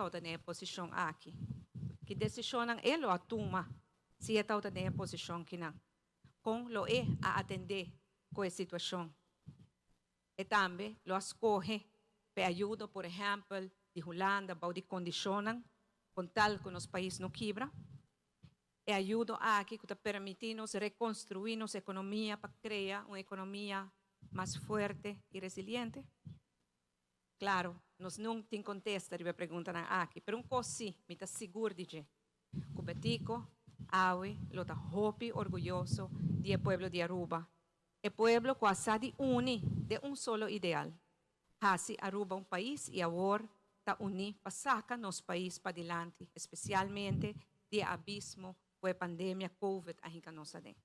está na posição aqui. Que decisão ele a toma se está na posição que não. Com lo a atender com a situação. E também lo escolhe para ajudar, por exemplo, de Holanda, para de condicionar, com tal que os países não quebram. E ajuda aqui que permite-nos reconstruir nossa economia para criar uma economia mais forte e resiliente. Claro, nós não temos contesta de pergunta aqui, mas coisa sim, me está seguro de que o Betico, Aue, lo está hopi orgulhoso do povo de Aruba. O povo quase de une de solo ideal. Assim, Aruba país e agora está unido para sacar nosso país para adiante, especialmente do abismo com a pandemia COVID a gente não sabe.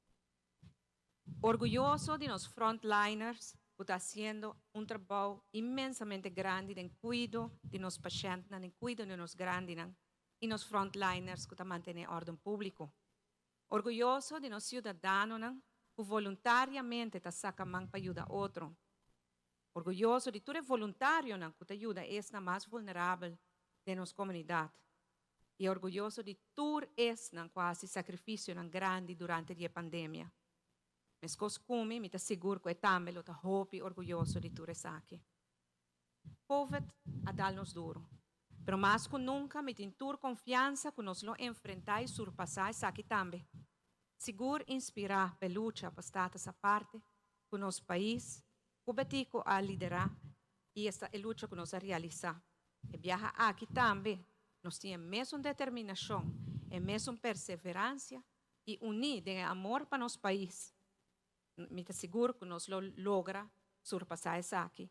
Orgulhoso de nos frontliners que está fazendo trabalho imensamente grande em cuidado de nos pacientes, em cuidado de nos grandes e nos frontliners que estão mantendo ordem público. Orgulhoso de nos cidadãos que voluntariamente está sacando mão para ajudar outro. Orgulhoso de todo voluntário que te ajuda a mais vulnerável de nossa comunidade. E orgulhoso de todo quase sacrifício grande durante a pandemia. Mas como me seguro que também está orgulhoso de tudo isso aqui. COVID a dar-nos duro. Pero mais que nunca me tenho confiança que nós lo enfrentar e surpassar isso aqui também. Seguro inspirar a luta para estar essa parte que nosso país, o Betico a liderar e esta é a luta que nós realizar. E viajar aqui também, nós temos mesmo determinação, e mesmo perseverança e unir de amor para nosso país. Me seguro que nós lo logra surpassar isso aqui.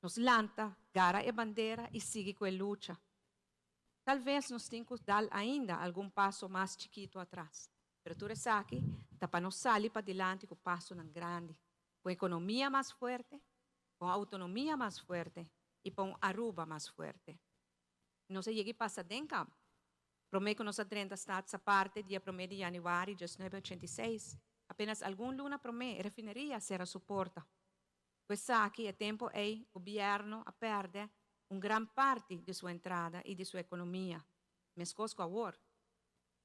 Nos lanta, gara e bandeira e sigue com a luta. Talvez nós tenhamos que dar ainda algum passo mais chiquito atrás. Mas tudo isso aqui está para nós sair para adiante com passo grande. Com economia mais forte, com autonomia mais forte e com Aruba mais forte. Nós chegamos a passar dentro. Prometo que nós temos essa parte dia 1 de janeiro de 1986. Apenas algum luna promete refineria será suporta. Pois aqui é tempo o governo a perder uma grande parte de sua entrada e de sua economia. Mas coisa agora.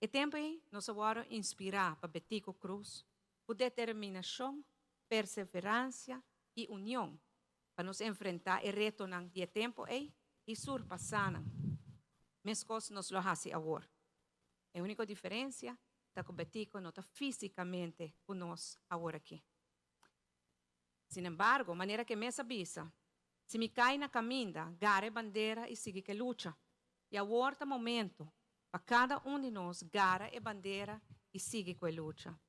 É tempo nós agora inspirar para Betico Cruz com determinação, perseverança e união para nos enfrentar e retornar de tempo e surpassar. Mas coisas nós lo fazemos agora. A única diferença é que o Betico não está fisicamente conosco agora aqui. Sin embargo, maneira que me avisa, se me cai na caminha, gare bandeira e siga que luta. E agora é o momento para cada de nós, gara e bandeira e siga com a luta.